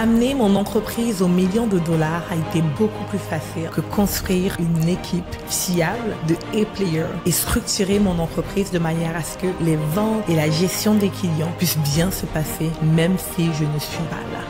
Amener mon entreprise aux millions de dollars a été beaucoup plus facile que construire une équipe fiable de A-players et structurer mon entreprise de manière à ce que les ventes et la gestion des clients puissent bien se passer même si je ne suis pas là.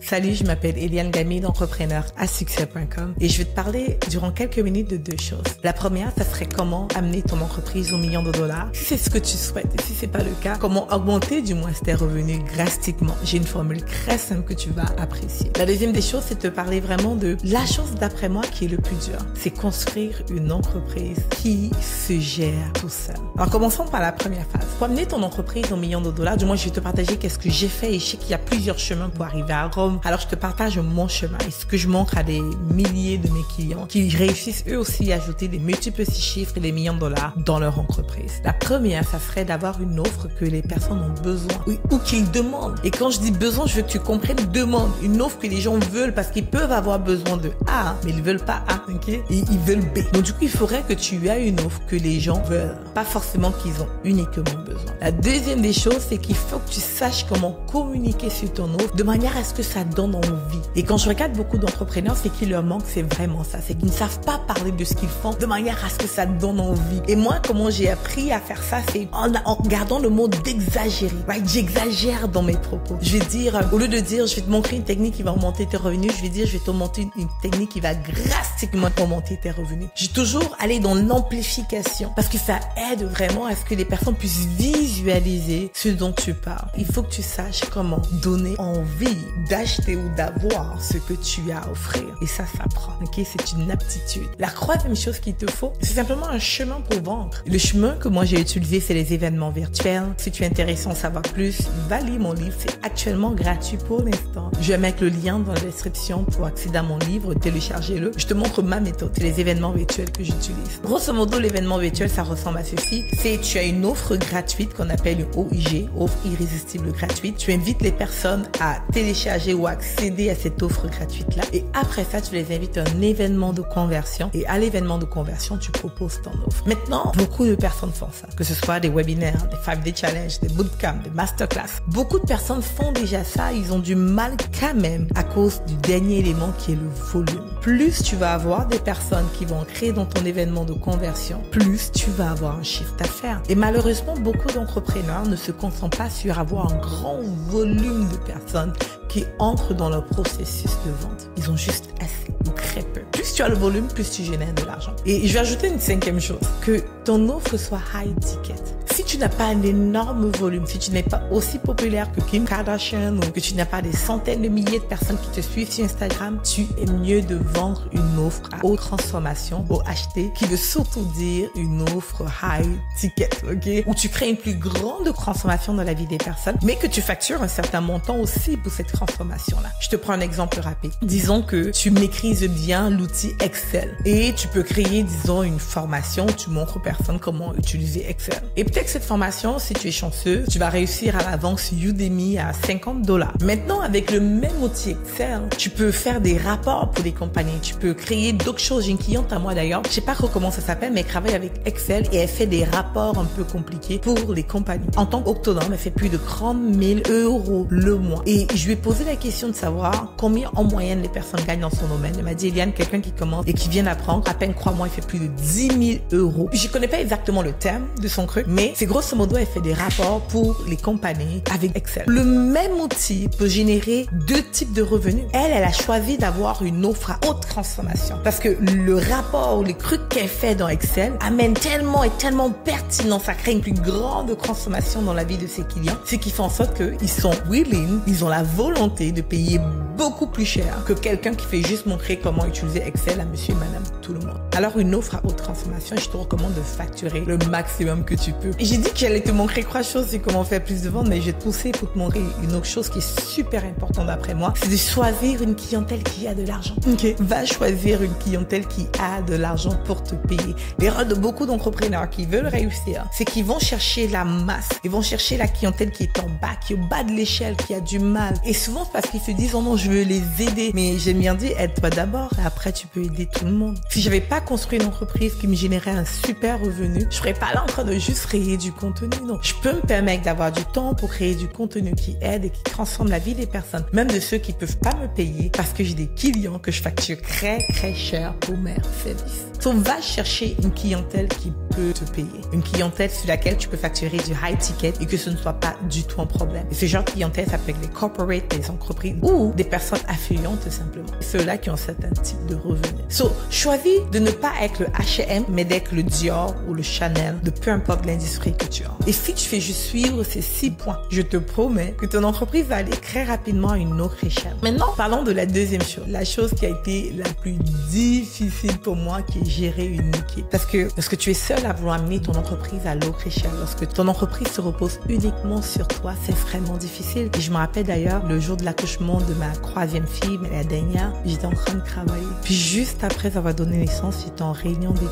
Salut, je m'appelle Eliane Gamy d'entrepreneur à succès.com et je vais te parler durant quelques minutes de deux choses. La première, ça serait comment amener ton entreprise aux millions de dollars. Si c'est ce que tu souhaites et si c'est pas le cas, comment augmenter du moins tes revenus drastiquement. J'ai une formule très simple que tu vas apprécier. La deuxième des choses, c'est de te parler vraiment de la chose d'après moi qui est le plus dur. C'est construire une entreprise qui se gère tout seul. Alors commençons par la première phase. Pour amener ton entreprise aux millions de dollars, du moins je vais te partager qu'est-ce que j'ai fait et je sais qu'il y a plusieurs chemins pour arriver à Rome. Alors, je te partage mon chemin et ce que je montre à des milliers de mes clients qui réussissent eux aussi à ajouter des multiples chiffres et des millions de dollars dans leur entreprise. La première, ça serait d'avoir une offre que les personnes ont besoin ou qu'ils demandent. Et quand je dis besoin, je veux que tu comprennes demande. Une offre que les gens veulent parce qu'ils peuvent avoir besoin de A, mais ils veulent pas A, ok? Et ils veulent B. Donc, du coup, il faudrait que tu aies une offre que les gens veulent. Pas forcément qu'ils ont uniquement besoin. La deuxième des choses, c'est qu'il faut que tu saches comment communiquer sur ton offre de manière à ce que ça donne envie. Et quand je regarde beaucoup d'entrepreneurs, ce qui leur manque, c'est vraiment ça. C'est qu'ils ne savent pas parler de ce qu'ils font de manière à ce que ça donne envie. Et moi, comment j'ai appris à faire ça, c'est en gardant le mot d'exagérer. Right? J'exagère dans mes propos. Je vais dire, au lieu de dire, je vais te montrer une technique qui va augmenter tes revenus, je vais dire, je vais te montrer une technique qui va drastiquement augmenter tes revenus. J'ai toujours allé dans l'amplification parce que ça aide vraiment à ce que les personnes puissent visualiser ce dont tu parles. Il faut que tu saches comment donner envie d'acheter ou d'avoir ce que tu as à offrir. Et ça s'apprend. Ok, c'est une aptitude. La troisième chose qu'il te faut, c'est simplement un chemin pour vendre. Le chemin que moi j'ai utilisé, c'est les événements virtuels. Si tu es intéressé à en savoir plus, va lire mon livre. C'est actuellement gratuit pour l'instant. Je vais mettre le lien dans la description pour accéder à mon livre. Téléchargez-le. Je te montre ma méthode. C'est les événements virtuels que j'utilise. Grosso modo, l'événement virtuel, ça ressemble à ceci. C'est tu as une offre gratuite qu'on appelle une OIG, offre irrésistible gratuite. Tu invites les personnes à télécharger ou accéder à cette offre gratuite-là. Et après ça, tu les invites à un événement de conversion. Et à l'événement de conversion, tu proposes ton offre. Maintenant, beaucoup de personnes font ça. Que ce soit des webinaires, des 5-day challenge, des bootcamps, des masterclass. Beaucoup de personnes font déjà ça. Ils ont du mal quand même à cause du dernier élément qui est le volume. Plus tu vas avoir des personnes qui vont créer dans ton événement de conversion, plus tu vas avoir un chiffre d'affaires. Et malheureusement, beaucoup d'entrepreneurs ne se concentrent pas sur avoir un grand volume de personnes qui entrent dans leur processus de vente. Ils ont juste assez ou très peu. Plus tu as le volume, plus tu génères de l'argent. Et je vais ajouter une cinquième chose, que ton offre soit high ticket. Si tu n'as pas un énorme volume, si tu n'es pas aussi populaire que Kim Kardashian ou que tu n'as pas des centaines de milliers de personnes qui te suivent sur Instagram, tu es mieux de vendre une offre à haute transformation, au HT, qui veut surtout dire une offre high ticket, ok? Où tu crées une plus grande transformation dans la vie des personnes, mais que tu factures un certain montant aussi pour cette transformation-là. Je te prends un exemple rapide. Disons que tu maîtrises bien l'outil Excel et tu peux créer, disons, une formation où tu montres aux personnes comment utiliser Excel. Et peut-être que cette formation, si tu es chanceux, tu vas réussir à la vendre sur Udemy à $50. Maintenant, avec le même outil Excel, tu peux faire des rapports pour les compagnies. Tu peux créer d'autres choses. J'ai une cliente à moi d'ailleurs, je sais pas comment ça s'appelle, mais elle travaille avec Excel et elle fait des rapports un peu compliqués pour les compagnies. En tant qu'autonome, elle fait plus de 30 000 € le mois. Et je lui ai posé la question de savoir combien en moyenne les personnes gagnent dans son domaine. Elle m'a dit, Eliane, quelqu'un qui commence et qui vient d'apprendre, à peine 3 mois, il fait plus de 10 000 €. Je connais pas exactement le thème de son truc, mais c'est grosso modo, elle fait des rapports pour les compagnies avec Excel. Le même outil peut générer deux types de revenus. Elle a choisi d'avoir une offre à haute transformation parce que le rapport ou les trucs qu'elle fait dans Excel amène tellement et tellement pertinent, ça crée une plus grande transformation dans la vie de ses clients, ce qui fait en sorte qu'ils sont willing, ils ont la volonté de payer beaucoup plus cher que quelqu'un qui fait juste montrer comment utiliser Excel à monsieur et madame tout le monde. Alors une offre à haute transformation, je te recommande de facturer le maximum que tu peux. Et j'ai dit que j'allais te montrer 3 choses sur comment faire plus de ventes, mais je vais te pousser pour te montrer une autre chose qui est super importante d'après moi, c'est de choisir une clientèle qui a de l'argent. Ok, va choisir une clientèle qui a de l'argent pour te payer. L'erreur de beaucoup d'entrepreneurs qui veulent réussir, c'est qu'ils vont chercher la masse, ils vont chercher la clientèle qui est en bas, qui est au bas de l'échelle, qui a du mal. Et souvent, c'est parce qu'ils se disent, oh non, je je veux les aider. Mais j'aime bien dire, aide-toi d'abord et après tu peux aider tout le monde. Si j'avais pas construit une entreprise qui me générait un super revenu, je serais pas là en train de juste créer du contenu. Non, je peux me permettre d'avoir du temps pour créer du contenu qui aide et qui transforme la vie des personnes, même de ceux qui peuvent pas me payer parce que j'ai des clients que je facture très cher pour mes services. Donc, va chercher une clientèle qui peut te payer. Une clientèle sur laquelle tu peux facturer du high ticket et que ce ne soit pas du tout un problème. Et ce genre de clientèle, ça peut être les corporates, les entreprises ou des personnes affluentes tout simplement. Ceux-là qui ont certains types de revenus. So, choisis de ne pas être le H&M, mais d'être le Dior ou le Chanel, de peu importe l'industrie que tu as. Et si tu fais juste suivre ces 6 points, je te promets que ton entreprise va aller très rapidement à une autre échelle. Maintenant, parlons de la deuxième chose. La chose qui a été la plus difficile pour moi, qui est gérer une équipe. Parce que lorsque tu es seul à vouloir amener ton entreprise à l'autre échelle, lorsque ton entreprise se repose uniquement sur toi, c'est vraiment difficile. Et je me rappelle d'ailleurs, le jour de l'accouchement de ma 3e fille, mais la dernière, j'étais en train de travailler. Puis juste après avoir donné naissance, j'étais en réunion d'équipe.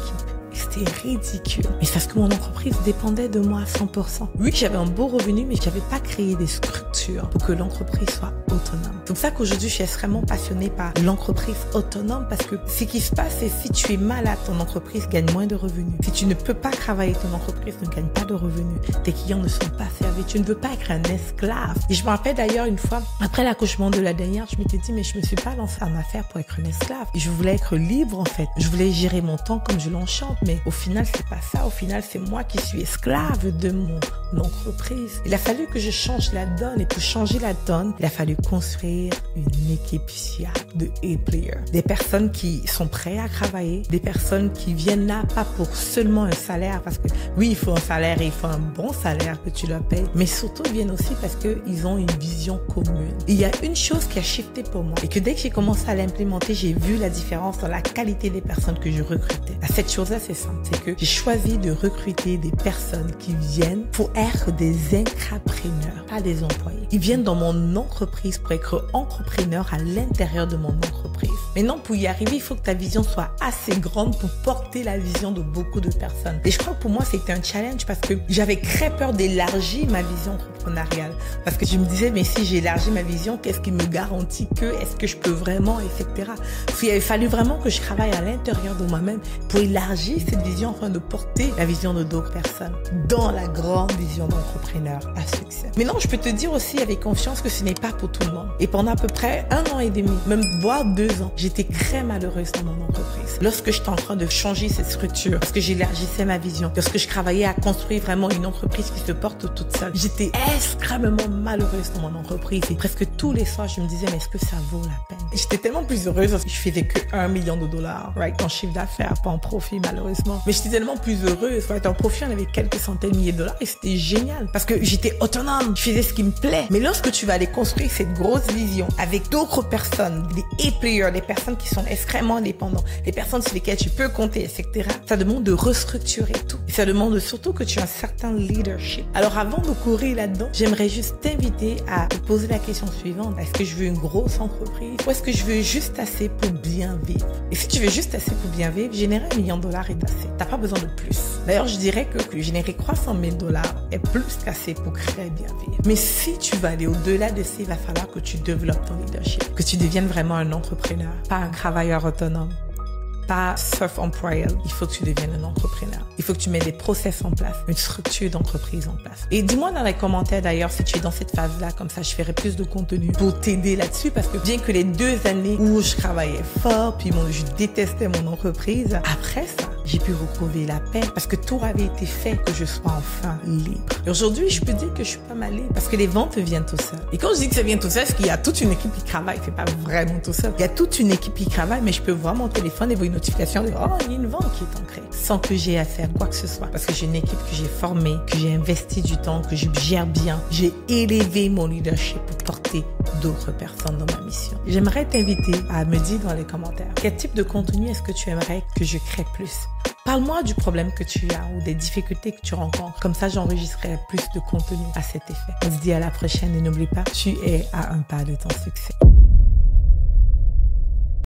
C'était ridicule. Mais c'est parce que mon entreprise dépendait de moi à 100%. Oui, j'avais un beau revenu, mais j'avais pas créé des structures pour que l'entreprise soit autonome. C'est pour ça qu'aujourd'hui, je suis extrêmement passionnée par l'entreprise autonome parce que ce qui se passe, c'est si tu es malade, ton entreprise gagne moins de revenus. Si tu ne peux pas travailler, ton entreprise ne gagne pas de revenus. Tes clients ne sont pas servis. Tu ne veux pas être un esclave. Et je me rappelle d'ailleurs une fois, après l'accouchement de la dernière, je m'étais dit, mais je me suis pas lancée en affaires pour être un esclave. Et je voulais être libre, en fait. Je voulais gérer mon temps comme je l'enchante. Mais au final, c'est pas ça. Au final, c'est moi qui suis esclave de mon entreprise. Il a fallu que je change la donne. Et pour changer la donne, il a fallu construire une équipe fiable de A-players. Des personnes qui sont prêtes à travailler. Des personnes qui viennent là pas pour seulement un salaire. Parce que oui, il faut un salaire et il faut un bon salaire que tu leur payes. Mais surtout, ils viennent aussi parce qu'ils ont une vision commune. Et il y a une chose qui a shifté pour moi. Et que dès que j'ai commencé à l'implémenter, j'ai vu la différence dans la qualité des personnes que je recrutais. Cette chose-là, c'est simple. C'est que j'ai choisi de recruter des personnes qui viennent pour être des intrapreneurs, pas des employés. Ils viennent dans mon entreprise pour être entrepreneurs à l'intérieur de mon entreprise. Maintenant, pour y arriver, il faut que ta vision soit assez grande pour porter la vision de beaucoup de personnes. Et je crois que pour moi, c'était un challenge parce que j'avais très peur d'élargir ma vision entrepreneuriale. Parce que je me disais, mais si j'élargis ma vision, qu'est-ce qui me garantit que, est-ce que je peux vraiment, etc. Parce qu'il avait fallu vraiment que je travaille à l'intérieur de moi-même pour élargir cette vision afin de porter la vision de d'autres personnes dans la grande vision d'entrepreneur à succès. Maintenant, je peux te dire aussi avec confiance que ce n'est pas pour tout le monde. Et pendant à peu près 1 an et demi, même voire 2 ans, j'étais très malheureuse dans mon entreprise. Lorsque j'étais en train de changer cette structure, parce que j'élargissais ma vision, lorsque je travaillais à construire vraiment une entreprise qui se porte toute seule, j'étais extrêmement malheureuse dans mon entreprise. Et presque tous les soirs, je me disais, mais est-ce que ça vaut la peine? Et j'étais tellement plus heureuse parce que je faisais que $1 million, right, en chiffre d'affaires, pas en profit, malheureusement. Mais j'étais tellement plus heureuse, right, en profit, on avait quelques centaines de milliers de dollars et c'était génial parce que j'étais autonome, je faisais ce qui me plaît. Mais lorsque tu vas aller construire cette grosse vision avec d'autres personnes, des A-players, des personnes qui sont extrêmement indépendants, des personnes sur lesquelles tu peux compter, etc., ça demande de restructurer tout. Et ça demande surtout que tu aies un certain leadership. Alors avant de courir là-dedans, j'aimerais juste t'inviter à te poser la question suivante. Est-ce que je veux une grosse entreprise ou est-ce que je veux juste assez pour bien vivre? Et si tu veux juste assez pour bien vivre, générer $1 million est assez. T'as pas besoin de plus. D'ailleurs, je dirais que générer $300 000 est plus qu'assez pour très bien vivre. Mais si tu vas aller au-delà de ça, il va falloir que tu développes ton leadership, que tu deviennes vraiment un entrepreneur, pas un travailleur autonome, pas self-employed. Il faut que tu deviennes un entrepreneur. Il faut que tu mettes des process en place, une structure d'entreprise en place. Et dis-moi dans les commentaires d'ailleurs si tu es dans cette phase-là, comme ça je ferai plus de contenu pour t'aider là-dessus parce que bien que les 2 années où je travaillais fort, puis je détestais mon entreprise, après ça, j'ai pu retrouver la paix parce que tout avait été fait que je sois enfin libre. Et aujourd'hui, je peux dire que je suis pas mal libre parce que les ventes viennent tout seul. Et quand je dis que ça vient tout seul, c'est qu'il y a toute une équipe qui travaille. C'est pas vraiment tout seul. Il y a toute une équipe qui travaille, mais je peux voir mon téléphone et voir une notification de « Oh, il y a une vente qui est ancrée » sans que j'ai à faire quoi que ce soit. Parce que j'ai une équipe que j'ai formée, que j'ai investi du temps, que je gère bien. J'ai élevé mon leadership pour porter d'autres personnes dans ma mission. J'aimerais t'inviter à me dire dans les commentaires quel type de contenu est-ce que tu aimerais que je crée plus. Parle-moi du problème que tu as ou des difficultés que tu rencontres. Comme ça, j'enregistrerai plus de contenu à cet effet. On se dit à la prochaine et n'oublie pas, tu es à un pas de ton succès.